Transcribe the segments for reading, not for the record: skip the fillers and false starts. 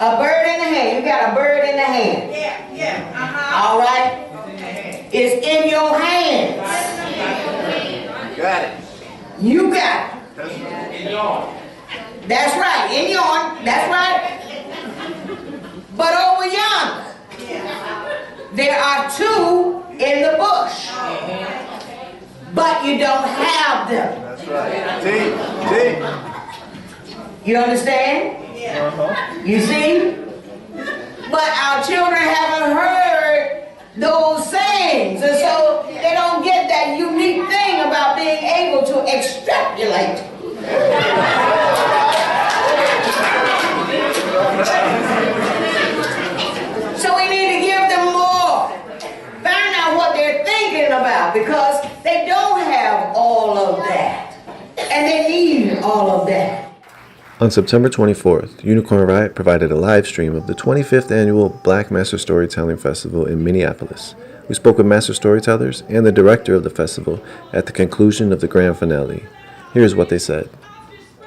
A bird in the hand. You got a bird in the hand. Yeah. All right? It's in your hands. Got it. You got it. That's right. In yours. That's right. But over yonder, there are two in the bush. But you don't have them. That's right. Deep. You understand? You see? But our children haven't heard those sayings, and so they don't get that unique thing about being able to extrapolate. So we need to give them more. Find out what they're thinking about, because they don't have all of that. And they need all of that. On September 24th, Unicorn Riot provided a live stream of the 25th annual Black Master Storytelling Festival in Minneapolis. We spoke with Master Storytellers and the director of the festival at the conclusion of the grand finale. Here's what they said.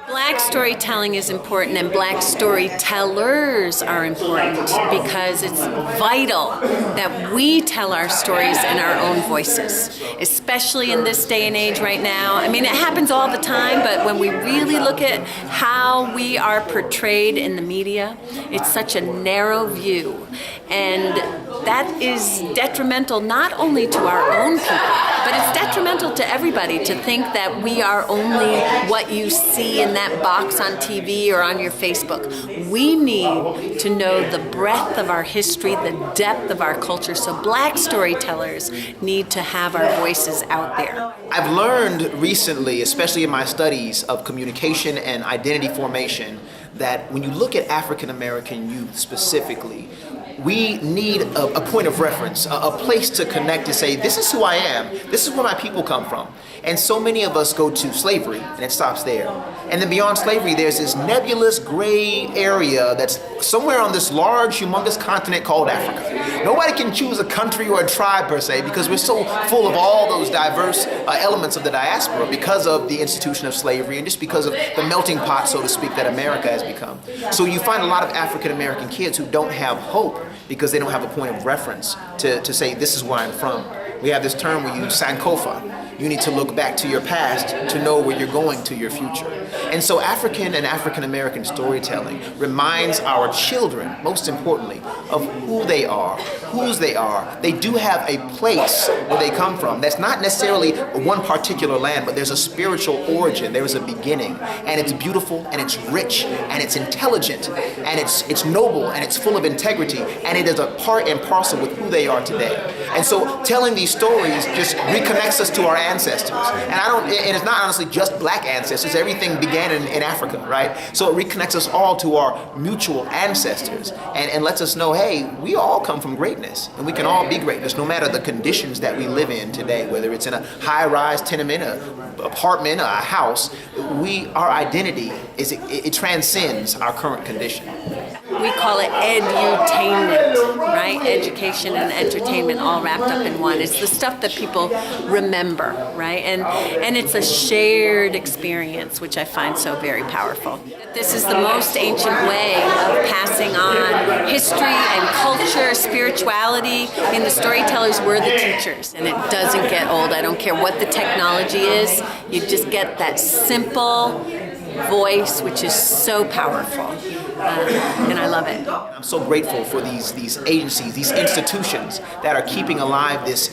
Black storytelling is important, and Black storytellers are important because it's vital that we tell our stories in our own voices, especially in this day and age right now. I mean, it happens all the time, but when we really look at how we are portrayed in the media, it's such a narrow view, and that is detrimental not only to our own people, but it's detrimental to everybody to think that we are only what you see in that box on TV or on your Facebook. We need to know the breadth of our history, the depth of our culture, so Black storytellers need to have our voices out there. I've learned recently, especially in my studies of communication and identity formation, that when you look at African American youth specifically, we need a point of reference, a place to connect to say, this is who I am, this is where my people come from. And so many of us go to slavery, and it stops there. And then beyond slavery, there's this nebulous gray area that's somewhere on this large, humongous continent called Africa. Nobody can choose a country or a tribe per se, because we're so full of all those diverse elements of the diaspora because of the institution of slavery and just because of the melting pot, so to speak, that America has become. So you find a lot of African American kids who don't have hope because they don't have a point of reference to say, this is where I'm from. We have this term we use, Sankofa. You need to look back to your past to know where you're going to your future. And so African and African American storytelling reminds our children, most importantly, of who they are, whose they are. They do have a place where they come from. That's not necessarily one particular land, but there's a spiritual origin. There is a beginning, and it's beautiful, and it's rich, and it's intelligent, and it's noble, and it's full of integrity, and it is a part and parcel with who they are today. And so telling these stories just reconnects us to our ancestors. And it's not honestly just Black ancestors. Everything began in Africa, right? So it reconnects us all to our mutual ancestors and lets us know, hey, we all come from greatness, and we can all be greatness no matter the conditions that we live in today, whether it's in a high-rise tenement, an apartment, a house. Our identity it transcends our current condition. We call it edutainment, right? Education and entertainment all wrapped up in one. It's the stuff that people remember, right? And it's a shared experience, which I find so very powerful. This is the most ancient way of passing on history and culture, spirituality. I mean, the storytellers were the teachers, and it doesn't get old. I don't care what the technology is. You just get that simple voice, which is so powerful, and I love it. I'm so grateful for these agencies, these institutions that are keeping alive this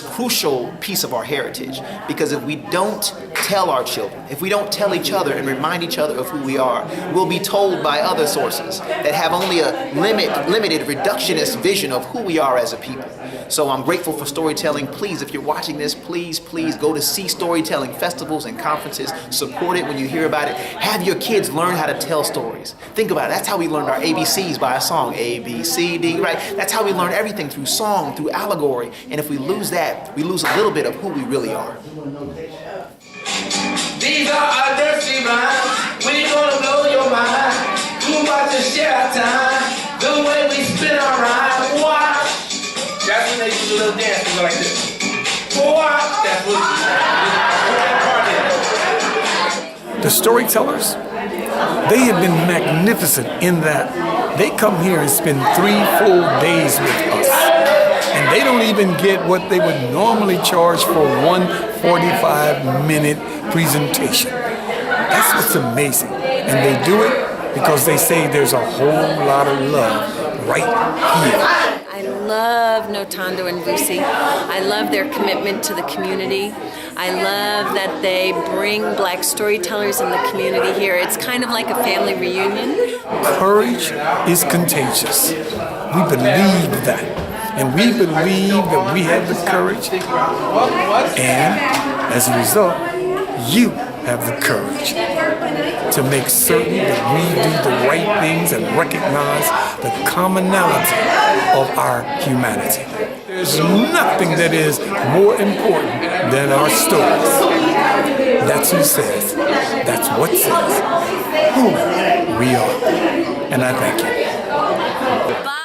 crucial piece of our heritage. Because if we don't tell our children, if we don't tell each other and remind each other of who we are, we'll be told by other sources that have only a limited reductionist vision of who we are as a people. So I'm grateful for storytelling. Please, if you're watching this, please go to see storytelling festivals and conferences. Support it when you hear about it. Have your kids learn how to tell stories. Think about it. That's how we learned our ABCs by a song. A, B, C, D, right? That's how we learn everything, through song, through allegory. And if we lose that, we lose a little bit of who we really are. These are our nursery rhymes. We're gonna blow your mind. We're about to share our time. The way we spin our rhyme. Watch. That's when they do the little dance. They go like this. Watch. That's what it is. The Storytellers They have been magnificent in that they come here and spend 3 full days with us. And they don't even get what they would normally charge for one 45-minute presentation. That's what's amazing. And they do it because they say there's a whole lot of love right here. I love NOTHANDO and VUSI. I love their commitment to the community. I love that they bring black storytellers in the community here. It's kind of like a family reunion. Courage is contagious. We believe that. And we believe that we have the courage. And as a result, you have the courage to make certain that we do the right things and recognize the commonality of our humanity. There's nothing that is more important than our stories. That's who says, that's what says who we are. And I thank you. Bye.